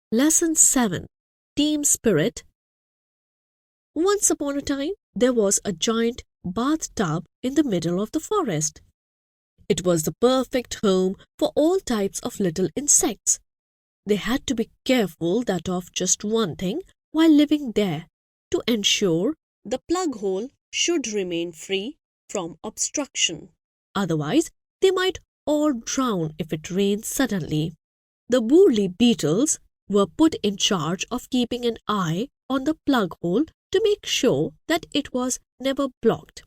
Lesson 7. Team Spirit. Once upon a time, there was a giant bathtub in the middle of the forest. It was the perfect home for all types of little insects. They had to be careful that of just one thing while living there to ensure the plug hole should remain free from obstruction. Otherwise, they might all drown if it rains suddenly. The burly beetles were put in charge of keeping an eye on the plug hole to make sure that it was never blocked.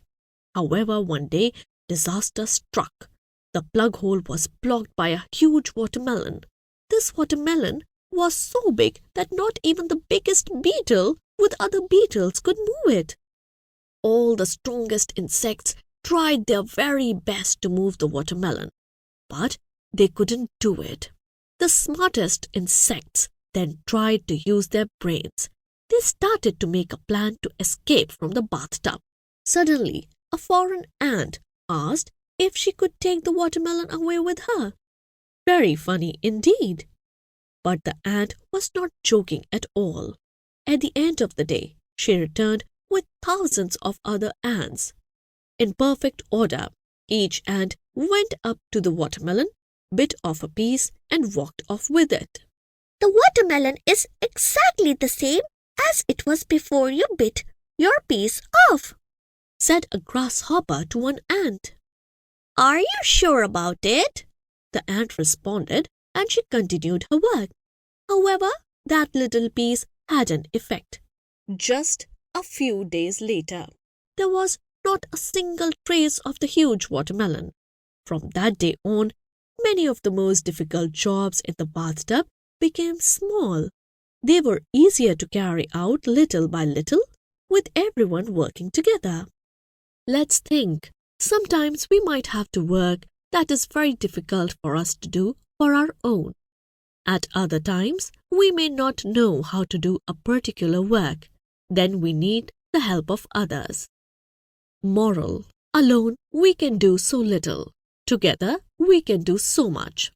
However, one day, disaster struck. The plug hole was blocked by a huge watermelon. This watermelon was so big that not even the biggest beetle with other beetles could move it. All the strongest insects tried their very best to move the watermelon, but they couldn't do it. The smartest insects then tried to use their brains. They started to make a plan to escape from the bathtub. Suddenly, a foreign ant asked if she could take the watermelon away with her. Very funny indeed. But the ant was not joking at all. At the end of the day, she returned with thousands of other ants. In perfect order, each ant went up to the watermelon, bit off a piece, and walked off with it. The watermelon is exactly the same as it was before you bit your piece off, said a grasshopper to one ant. Are you sure about it? The ant responded, and she continued her work. However, that little piece had an effect. Just a few days later, there was not a single trace of the huge watermelon. From that day on, many of the most difficult jobs in the bathtub became small. They were easier to carry out little by little, with everyone working together. Let's think. Sometimes we might have to work that is very difficult for us to do for our own. At other times, we may not know how to do a particular work. Then we need the help of others. Moral: alone we can do so little. Together we can do so much.